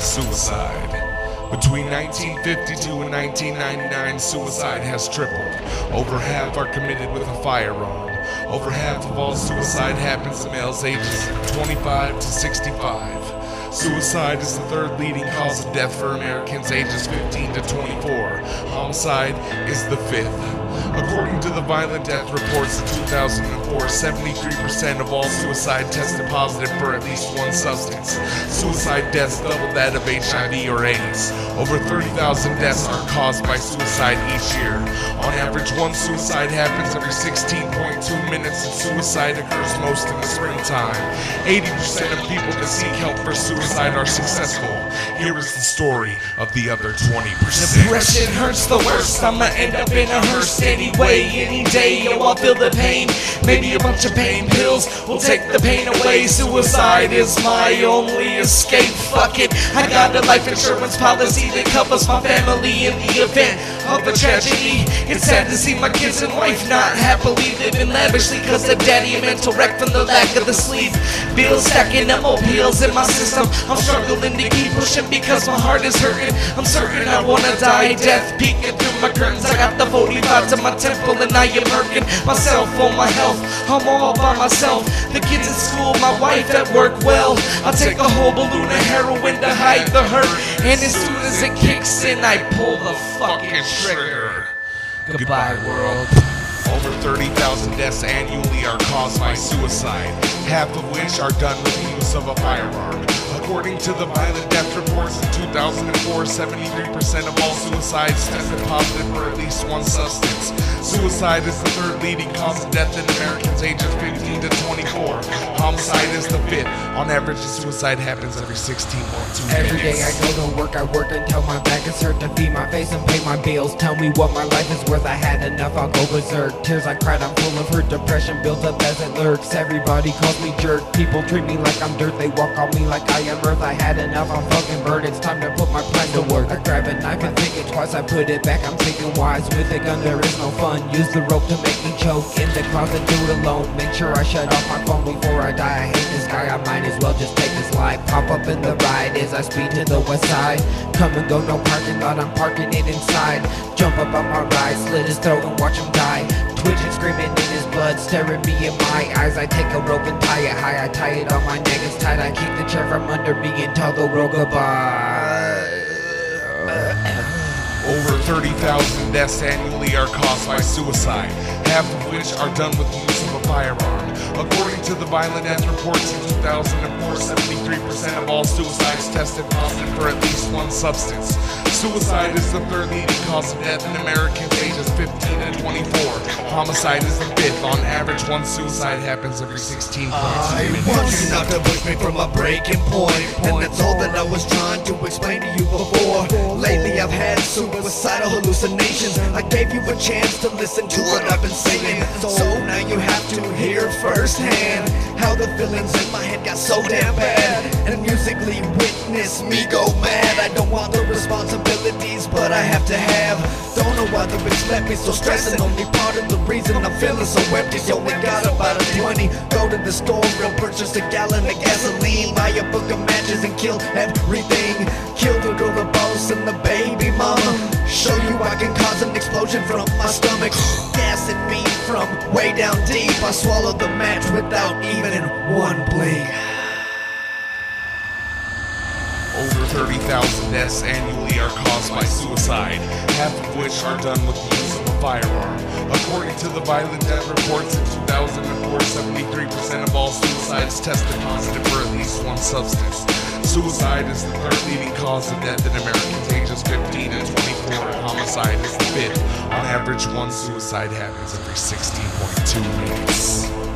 Suicide. Between 1952 and 1999, suicide has tripled. Over half are committed with a firearm. Over half of all suicide happens to males ages 25 to 65. Suicide is the third leading cause of death for Americans ages 15 to 24. Homicide is the fifth. According to the violent death reports in 2004, 73% of all suicide tested positive for at least one substance. Suicide deaths double that of HIV or AIDS. Over 30,000 deaths are caused by suicide each year. On average, one suicide happens every 16.2 minutes, and suicide occurs most in the springtime. 80% of people that seek help for suicide are successful. Here is the story of the other 20%. Depression hurts the worst. I'ma end up in a hearse anyway, any day. Yo, I'll feel the pain. Maybe a bunch of pain pills will take the pain away. Suicide is my only escape. Fuck it, I got a life insurance policy that covers my family in the event of a tragedy. It's sad to see my kids and wife not happily living lavishly cause of daddy a mental wreck from the lack of the sleep. Bills stacking MO pills in my system. I'm struggling to keep pushing because my heart is hurting. I'm certain I wanna die. Death peeking through my curtains. I got the 45 to my temple and I am hurting myself for my health. I'm all by myself. The kids in school, my wife at work. Well, I'll take a whole balloon of heroin to hide the hurt. And as soon as it kicks in, I pull the fucking trigger. Goodbye, world. Over 30,000 deaths annually are caused by suicide, half of which are done with the use of a firearm. According to the violent death reports in 2004, 73% of all suicides tested positive for at least one substance. Suicide is the third leading cause of death in Americans ages 15 to 24. Homicide is the fifth. On average, a suicide happens every 16.2 minutes. Every day I go to work, I work until my back is hurt to feed my face and pay my bills. Tell me what my life is worth, I had enough, I'll go berserk. Tears I cried, I'm full of hurt, depression builds up as it lurks. Everybody calls me jerk, people treat me like I'm dirt. They walk on me like I am earth, I had enough, I'm fucking burned. It's time to put my plan to work. I grab a knife and think it twice, I put it back, I'm thinking wise. With a gun there is no fun, use the rope to make me choke. In the closet, do it alone, make sure I shut off my phone before I die. I hate this guy, I might as well just take this life. Pop up in the ride as I speed to the west side. Come and go, no parking lot, I'm parking it inside. Jump up on my ride, slit his throat and watch him die. Twitching, screaming in his blood, staring me in my eyes. I take a rope and tie it high, I tie it on my neck, it's tight. I keep the chair from under me and tell the road goodbye. Over 30,000 deaths annually are caused by suicide, half of which are done with the use of a firearm. According to the violent death reports in 2004, 73% of all suicides tested positive for at least one substance. Suicide is the third leading cause of death in Americans ages 15 to 24. Homicide is the fifth. On average, one suicide happens every 16.2 minutes. I want you not to push me from a breaking point, and that's all that I was trying to explain to you before. Lately I've had suicidal hallucinations. I gave you a chance to listen to what I've been saying, so now you have to hear firsthand how the feelings in my head got so damn bad, and musically witness me go mad. I don't want the responsibilities, but I have to have. Don't know why the bitch left me so stressing. Only part of the reason I'm feeling so empty. So only got about a 20. Go to the store and purchase a gallon of gasoline, buy a book of matches and kill everything. Kill the girl, the boss, and the baby mama. Show you I can cause an explosion from my stomach. Gassing me from way down deep. I swallowed the match without even one blink. Over 30,000 deaths annually are caused by suicide, half of which are done with the use of a firearm. According to the violent death reports in 2004, 73% of all suicides tested positive for at least one substance. Suicide is the third leading cause of death in Americans ages 15 and 24. Homicide is the fifth. On average, one suicide happens every 16.2 minutes.